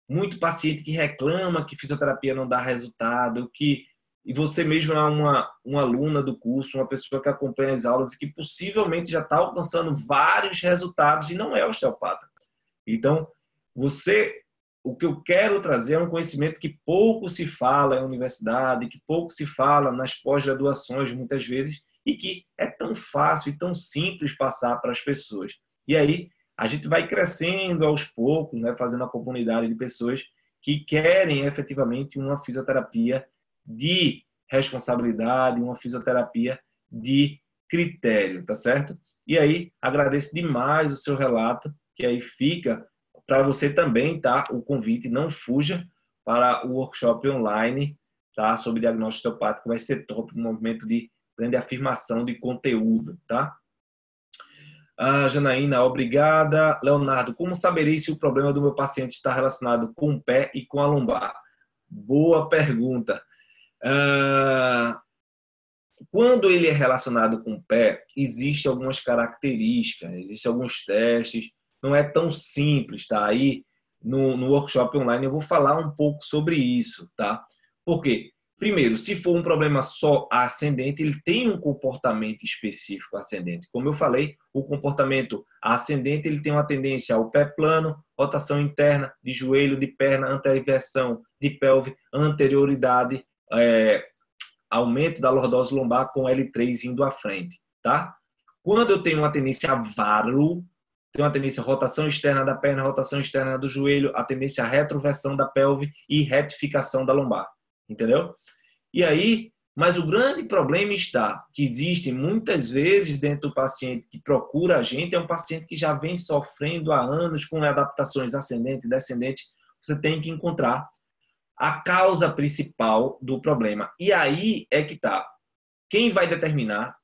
A: muito paciente que reclama que fisioterapia não dá resultado, e você mesmo é uma aluna do curso, uma pessoa que acompanha as aulas e que possivelmente já está alcançando vários resultados e não é osteopata. Então, o que eu quero trazer é um conhecimento que pouco se fala em universidade, que pouco se fala nas pós-graduações, muitas vezes, e que é tão fácil e tão simples passar para as pessoas. E aí, a gente vai crescendo aos poucos, né, fazendo uma comunidade de pessoas que querem efetivamente uma fisioterapia de responsabilidade, uma fisioterapia de critério, tá certo? E aí, agradeço demais o seu relato, que aí fica para você também, tá? O convite, não fuja para o workshop online, tá? Sobre diagnóstico osteopático, vai ser top, um momento de grande afirmação de conteúdo, tá? Janaína, obrigada. Leonardo, como saberei se o problema do meu paciente está relacionado com o pé e com a lombar? Boa pergunta. Quando ele é relacionado com o pé, existem algumas características, existem alguns testes, não é tão simples, tá? Aí no workshop online eu vou falar um pouco sobre isso, tá? Por quê? Primeiro, se for um problema só ascendente, ele tem um comportamento específico ascendente. Como eu falei, o comportamento ascendente ele tem uma tendência ao pé plano, rotação interna de joelho, de perna, anteroversão de pelve, anterioridade, aumento da lordose lombar com L3 indo à frente, tá? Quando eu tenho uma tendência a varo, tenho uma tendência a rotação externa da perna, rotação externa do joelho, a tendência a retroversão da pelve e retificação da lombar, entendeu? E aí, mas o grande problema está que existe muitas vezes dentro do paciente que procura a gente, é um paciente que já vem sofrendo há anos com adaptações ascendente e descendente, você tem que encontrar a causa principal do problema. E aí é que tá. Quem vai determinar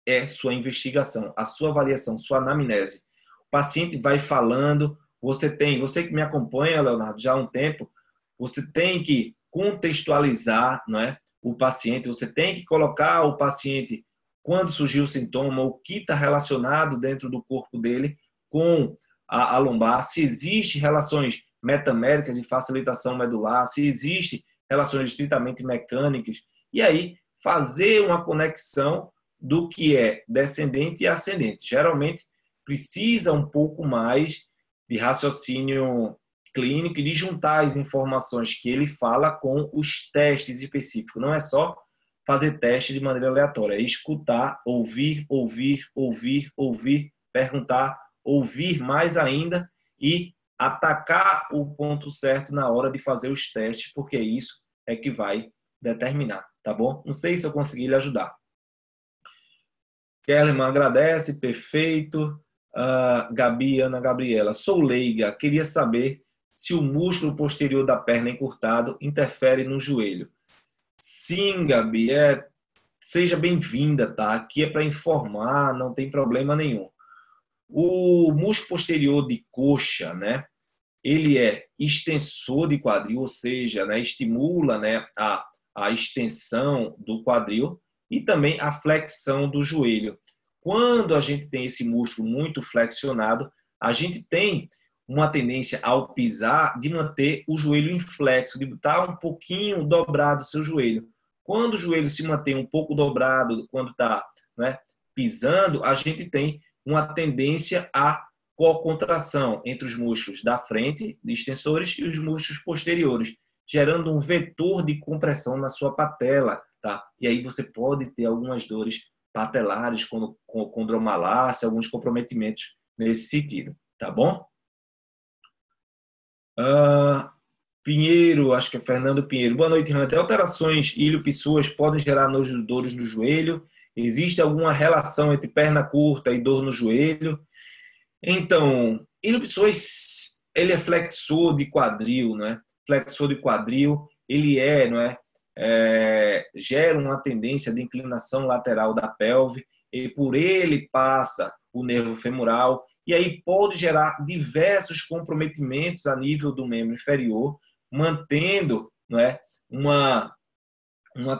A: é sua investigação, a sua avaliação, sua anamnese. O paciente vai falando, você que me acompanha, Leonardo, já há um tempo, você tem que contextualizar, não é, o paciente, você tem que colocar o paciente quando surgiu o sintoma, o que está relacionado dentro do corpo dele com a lombar, se existe relações metaméricas de facilitação medular, se existe relações estritamente mecânicas, e aí fazer uma conexão do que é descendente e ascendente. Geralmente precisa um pouco mais de raciocínio clínico e de juntar as informações que ele fala com os testes específicos. Não é só fazer teste de maneira aleatória, é escutar, ouvir, perguntar, ouvir mais ainda e atacar o ponto certo na hora de fazer os testes, porque isso é que vai determinar, tá bom? Não sei se eu consegui lhe ajudar. Kellerman agradece, perfeito. Gabi, Ana Gabriela, sou leiga, queria saber se o músculo posterior da perna encurtado interfere no joelho. Sim, Gabi, seja bem-vinda, tá? Aqui é para informar, não tem problema nenhum. O músculo posterior de coxa, né? Ele é extensor de quadril, ou seja, né, estimula, né, a extensão do quadril e também a flexão do joelho. Quando a gente tem esse músculo muito flexionado, a gente tem uma tendência ao pisar de manter o joelho inflexo, de estar um pouquinho dobrado o seu joelho. Quando o joelho se mantém um pouco dobrado, quando está, né, pisando, a gente tem uma tendência a co-contração entre os músculos da frente, de extensores, e os músculos posteriores, gerando um vetor de compressão na sua patela, tá? E aí você pode ter algumas dores patelares, condromalácia, alguns comprometimentos nesse sentido, tá bom? Pinheiro, acho que é Fernando Pinheiro. Boa noite, Renan. Até alterações ilho-pissuas podem gerar dores no joelho? Existe alguma relação entre perna curta e dor no joelho? Então, ilho-pissuas, ele é flexor de quadril, né? Flexor de quadril, ele não é? Gera uma tendência de inclinação lateral da pelve, e por ele passa o nervo femoral, e aí pode gerar diversos comprometimentos a nível do membro inferior, mantendo, não é, uma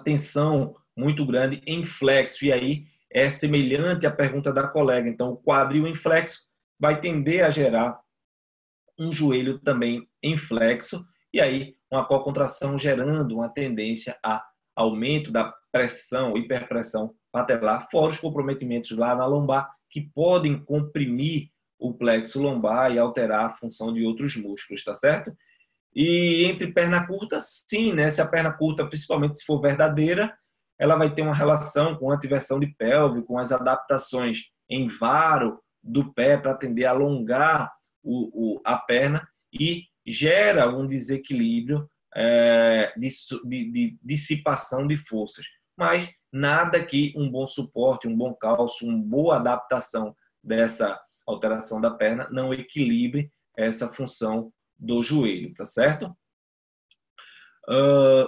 A: tensão muito grande em flexo. E aí é semelhante à pergunta da colega. Então, o quadril em flexo vai tender a gerar um joelho também em flexo, e aí uma co-contração gerando uma tendência a aumento da pressão, hiperpressão patelar, fora os comprometimentos lá na lombar, que podem comprimir o plexo lombar e alterar a função de outros músculos, tá certo? E entre perna curta, sim, né? Se a perna curta, principalmente se for verdadeira, ela vai ter uma relação com antiversão de pelve, com as adaptações em varo do pé para tender a alongar a perna e gera um desequilíbrio de dissipação de forças. Mas nada que um bom suporte, um bom cálcio, uma boa adaptação dessa alteração da perna não equilibre essa função do joelho, tá certo?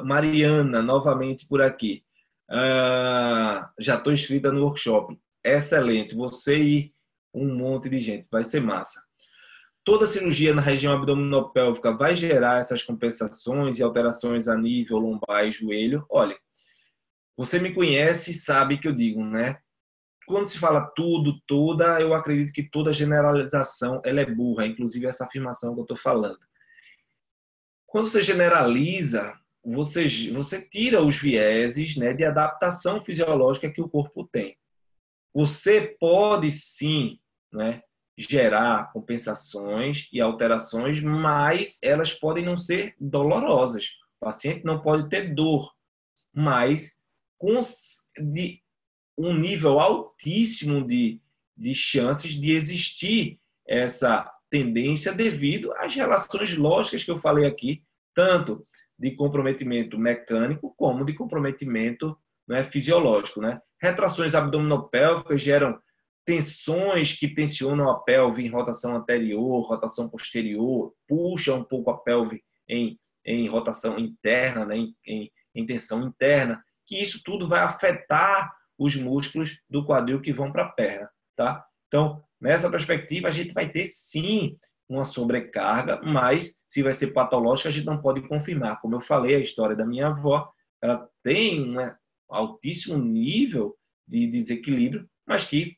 A: Mariana, novamente por aqui. Já estou inscrita no workshop. Excelente. Você e um monte de gente. Vai ser massa. Toda cirurgia na região abdominopélvica vai gerar essas compensações e alterações a nível lombar e joelho. Olha, você me conhece e sabe que eu digo, né? Quando se fala tudo, toda, eu acredito que toda generalização ela é burra, inclusive essa afirmação que eu estou falando. Quando você generaliza, você tira os vieses, né, de adaptação fisiológica que o corpo tem. Você pode sim, né, gerar compensações e alterações, mas elas podem não ser dolorosas. O paciente não pode ter dor, mas com um nível altíssimo de chances de existir essa tendência devido às relações lógicas que eu falei aqui, tanto de comprometimento mecânico como de comprometimento, né, fisiológico, né? Retrações abdominopélvicas geram tensões que tensionam a pelve em rotação anterior, rotação posterior, puxam um pouco a pelve em rotação interna, né, em tensão interna, que isso tudo vai afetar os músculos do quadril que vão para a perna, tá? Então, nessa perspectiva, a gente vai ter sim uma sobrecarga, mas se vai ser patológica, a gente não pode confirmar. Como eu falei, a história da minha avó, ela tem um altíssimo nível de desequilíbrio, mas que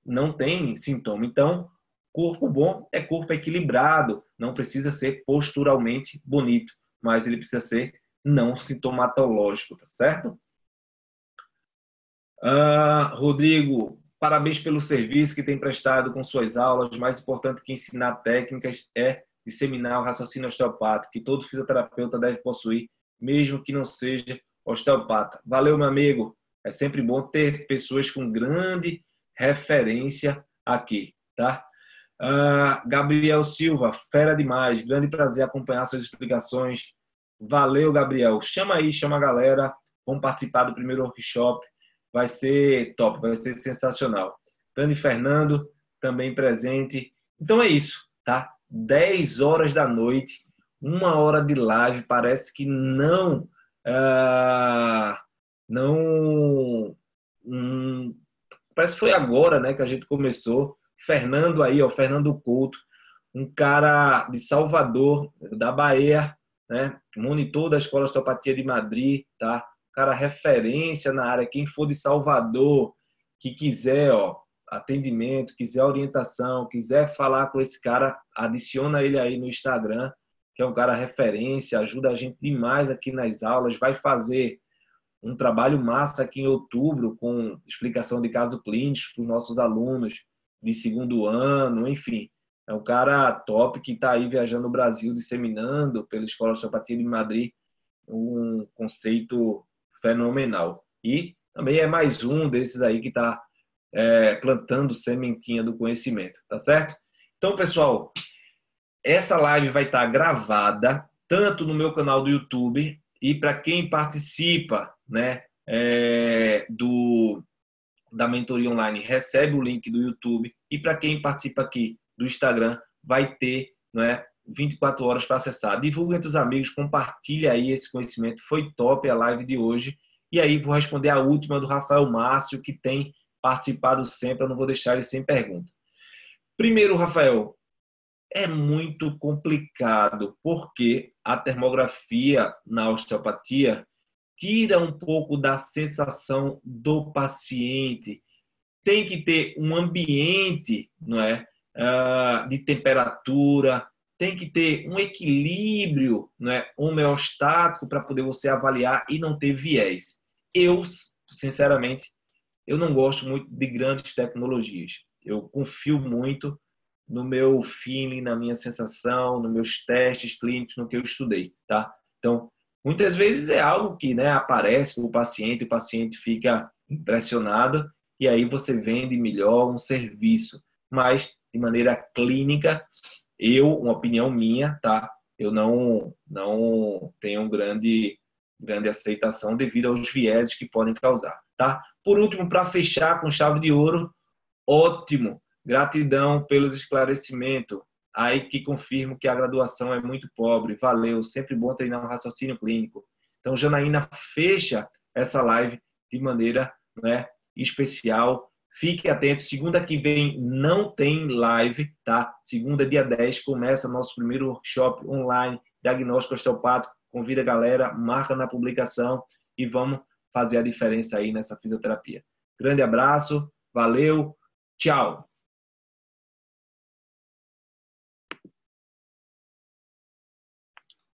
A: não tem sintoma. Então, corpo bom é corpo equilibrado, não precisa ser posturalmente bonito, mas ele precisa ser não sintomatológico, tá certo? Rodrigo, parabéns pelo serviço que tem prestado com suas aulas. Mais importante que ensinar técnicas é disseminar o raciocínio osteopático, que todo fisioterapeuta deve possuir, mesmo que não seja osteopata. Valeu, meu amigo. É sempre bom ter pessoas com grande referência aqui, tá? Gabriel Silva, fera demais. Grande prazer acompanhar suas explicações. Valeu, Gabriel. Chama aí, chama a galera. Vamos participar do primeiro workshop. Vai ser top, vai ser sensacional. Grande Fernando, também presente. Então é isso, tá? 10 horas da noite, 1 hora de live, parece que parece que foi agora, né, que a gente começou. Fernando aí, ó, Fernando Couto, um cara de Salvador, da Bahia, né? Monitor da Escola de Osteopatia de Madrid, tá? Cara, referência na área. Quem for de Salvador, que quiser, ó, atendimento, quiser orientação, quiser falar com esse cara, adiciona ele aí no Instagram, que é um cara referência, ajuda a gente demais aqui nas aulas, vai fazer um trabalho massa aqui em outubro com explicação de caso clínico para os nossos alunos de segundo ano, enfim. É um cara top que está aí viajando o Brasil, disseminando pela Escola de Osteopatia de Madrid um conceito fenomenal. E também é mais um desses aí que está plantando sementinha do conhecimento, tá certo? Então, pessoal, essa live vai estar gravada tanto no meu canal do YouTube e para quem participa, né, da mentoria online, recebe o link do YouTube, e para quem participa aqui do Instagram, vai ter, né, 24 horas para acessar. Divulga entre os amigos, compartilha aí esse conhecimento. Foi top a live de hoje. E aí vou responder a última do Rafael Márcio, que tem participado sempre, eu não vou deixar ele sem pergunta. Primeiro, Rafael, é muito complicado, porque a termografia na osteopatia tira um pouco da sensação do paciente. Tem que ter um ambiente, não é, de temperatura, tem que ter um equilíbrio, não é, homeostático para poder você avaliar e não ter viés. Eu, sinceramente, eu não gosto muito de grandes tecnologias. Eu confio muito no meu feeling, na minha sensação, nos meus testes clínicos, no que eu estudei, tá? Então, muitas vezes é algo que, né, aparece com o paciente fica impressionado e aí você vende melhor um serviço. Mas, de maneira clínica, uma opinião minha, tá? Eu não tenho grande aceitação devido aos vieses que podem causar, tá? Por último, para fechar com chave de ouro, ótimo. Gratidão pelos esclarecimentos. aí que confirmo que a graduação é muito pobre. Valeu, sempre bom treinar um raciocínio clínico. Então, Janaína fecha essa live de maneira, né, especial. Fique atento, segunda que vem não tem live, tá? Segunda, dia 10, começa nosso primeiro workshop online, diagnóstico osteopático. Convida a galera, marca na publicação e vamos fazer a diferença aí nessa fisioterapia. Grande abraço, valeu, tchau!